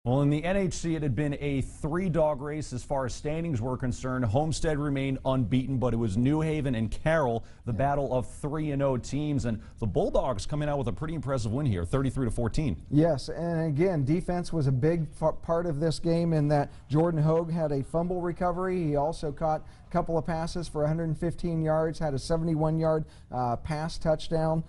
Well, in the NHC, it had been a three-dog race as far as standings were concerned. Homestead remained unbeaten, but it was New Haven and Carroll, the battle of 3-0 teams. And the Bulldogs coming out with a pretty impressive win here, 33-14. Yes, and again, defense was a big part of this game in that Jordan Hogue had a fumble recovery. He also caught a couple of passes for 115 yards, had a 71-yard pass touchdown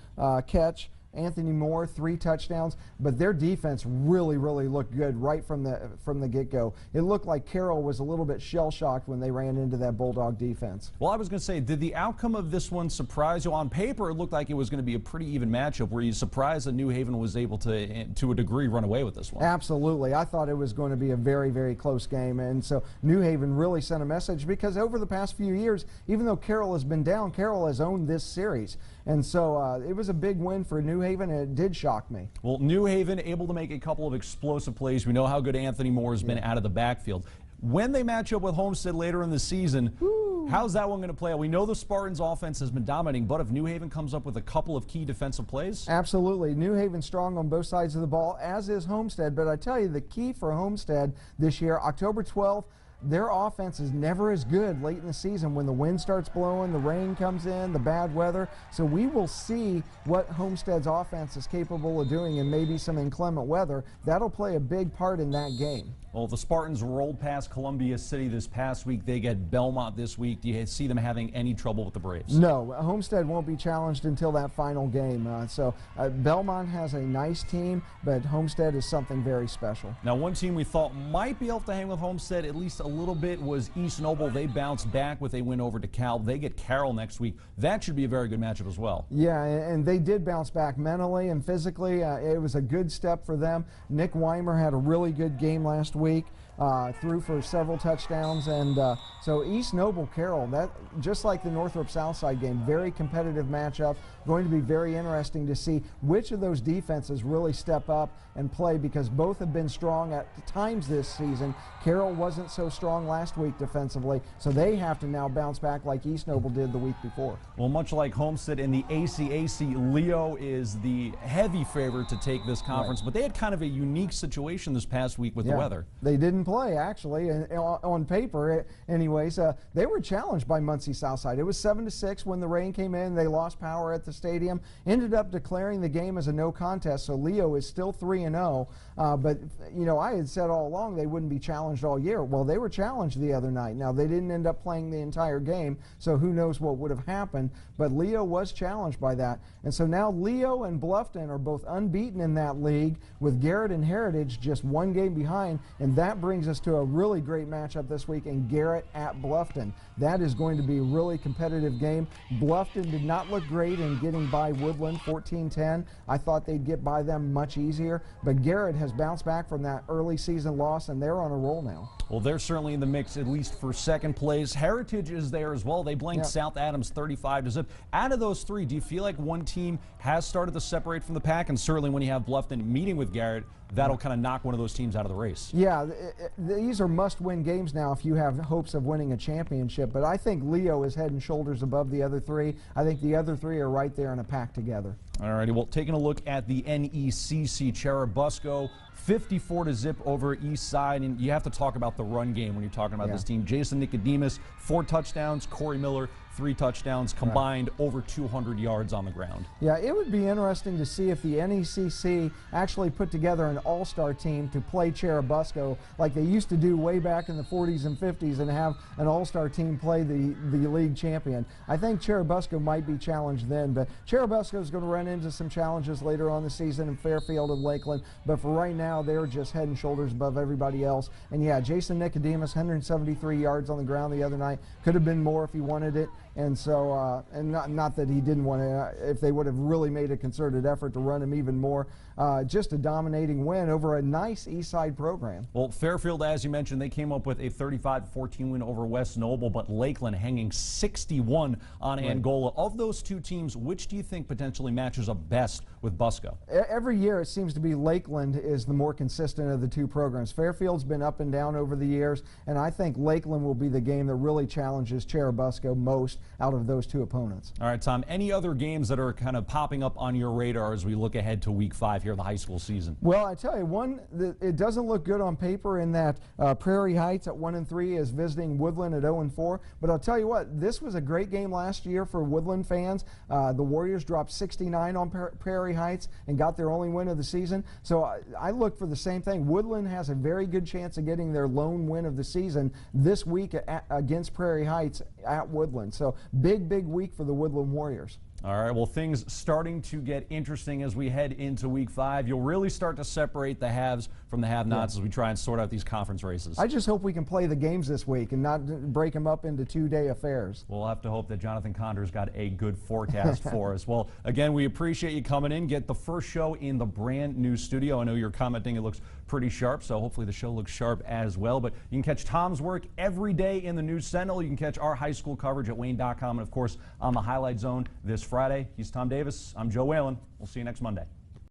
catch. Anthony Moore, 3 touchdowns, but their defense really looked good right from the get-go. It looked like Carroll was a little bit shell-shocked when they ran into that Bulldog defense. Well, I was going to say, did the outcome of this one surprise you? On paper, it looked like it was going to be a pretty even matchup. Were you surprised that New Haven was able to a degree, run away with this one? Absolutely. I thought it was going to be a very close game, and so New Haven really sent a message because over the past few years, even though Carroll has been down, Carroll has owned this series, and so it was a big win for New Haven, and it did shock me. Well, New Haven able to make a couple of explosive plays. We know how good Anthony Moore has been out of the backfield. When they match up with Homestead later in the season, how's that one going to play out? We know the Spartans' offense has been dominating, but if New Haven comes up with a couple of key defensive plays? Absolutely. New Haven strong on both sides of the ball, as is Homestead. But I tell you, the key for Homestead this year, October 12th, their offense is never as good late in the season when the wind starts blowing, the rain comes in, the bad weather. So we will see what Homestead's offense is capable of doing and maybe some inclement weather. That'll play a big part in that game. Well, the Spartans rolled past Columbia City this past week. They get Belmont this week. Do you see them having any trouble with the Braves? No, Homestead won't be challenged until that final game. Belmont has a nice team, but Homestead is something very special. Now, one team we thought might be able to hang with Homestead at least a little bit was East Noble. They bounced back with a win over DeKalb. They get Carroll next week. That should be a very good matchup as well. Yeah, and they did bounce back mentally and physically. It was a good step for them. Nick Weimer had a really good game last week. Threw for several touchdowns, and so East Noble Carroll, that just like the Northrop Southside game, very competitive matchup. Going to be very interesting to see which of those defenses really step up and play, because both have been strong at times this season. Carroll wasn't so strong last week defensively, so they have to now bounce back like East Noble did the week before. Well, much like Homestead in the ACAC, Leo is the heavy favorite to take this conference, but they had kind of a unique situation this past week with the weather. They didn't play, actually, and on paper anyways. They were challenged by Muncie Southside. It was 7-6 when the rain came in. They lost power at the stadium, ended up declaring the game as a no contest, so Leo is still 3-0, but you know, I had said all along they wouldn't be challenged all year. Well, they were challenged the other night. Now, they didn't end up playing the entire game, so who knows what would have happened, but Leo was challenged by that. And so now Leo and Bluffton are both unbeaten in that league, with Garrett and Heritage just one game behind, and that brings us to a really great matchup this week in Garrett at Bluffton. That is going to be a really competitive game. Bluffton did not look great in getting by Woodland 14-10. I thought they'd get by them much easier, but Garrett has bounced back from that early season loss, and they're on a roll now. Well, they're certainly in the mix, at least for second place. Heritage is there as well. They blanked South Adams 35-0. Out of those three, do you feel like one team has started to separate from the pack? And certainly when you have Bluffton meeting with Garrett, that'll kind of knock one of those teams out of the race. Yeah, these are must-win games now if you have hopes of winning a championship. But I think Leo is head and shoulders above the other three. I think the other three are right there in a pack together. All righty, well, taking a look at the NECC, Cherubusco 54-0 over East Side, and you have to talk about the run game when you're talking about this team. Jason Nicodemus, 4 touchdowns, Corey Miller, 3 touchdowns, combined over 200 yards on the ground. Yeah, it would be interesting to see if the NECC actually put together an all-star team to play Cherubusco like they used to do way back in the 40s and 50s and have an all-star team play the league champion. I think Cherubusco might be challenged then, but Cherubusco is going to run into some challenges later on the season in Fairfield and Lakeland, but for right now they're just head and shoulders above everybody else. And yeah, Jason Nicodemus, 173 yards on the ground the other night. Could have been more if he wanted it. And so, and not that he didn't want to, if they would have really made a concerted effort to run him even more. Just a dominating win over a nice East Side program. Well, Fairfield, as you mentioned, they came up with a 35-14 win over West Noble, but Lakeland hanging 61 on Angola. Of those two teams, which do you think potentially matches up best with Busco? Every year it seems to be Lakeland is the more consistent of the two programs. Fairfield's been up and down over the years, and I think Lakeland will be the game that really challenges Cherubusco most. out of those two opponents. All right, Tom, any other games that are kind of popping up on your radar as we look ahead to week 5 here of the high school season? Well, I tell you, one that it doesn't look good on paper in that Prairie Heights at 1-3 is visiting Woodland at 0-4. But I'll tell you what, this was a great game last year for Woodland fans. The Warriors dropped 69 on Prairie Heights and got their only win of the season. So I look for the same thing. Woodland has a very good chance of getting their lone win of the season this week against Prairie Heights at Woodland. So big week for the Woodland Warriors. All right, well, things starting to get interesting as we head into week 5. You'll really start to separate the haves from the have-nots as we try and sort out these conference races. I just hope we can play the games this week and not break them up into 2-day affairs. We'll have to hope that Jonathan Condor's got a good forecast for us. Well, again, we appreciate you coming in. Get the first show in the brand new studio. I know you're commenting it looks pretty sharp, so hopefully the show looks sharp as well. But you can catch Tom's work every day in the News Sentinel. You can catch our high school coverage at Wayne.com and, of course, on the Highlight Zone this Friday. He's Tom Davis. I'm Joe Whalen. We'll see you next Monday.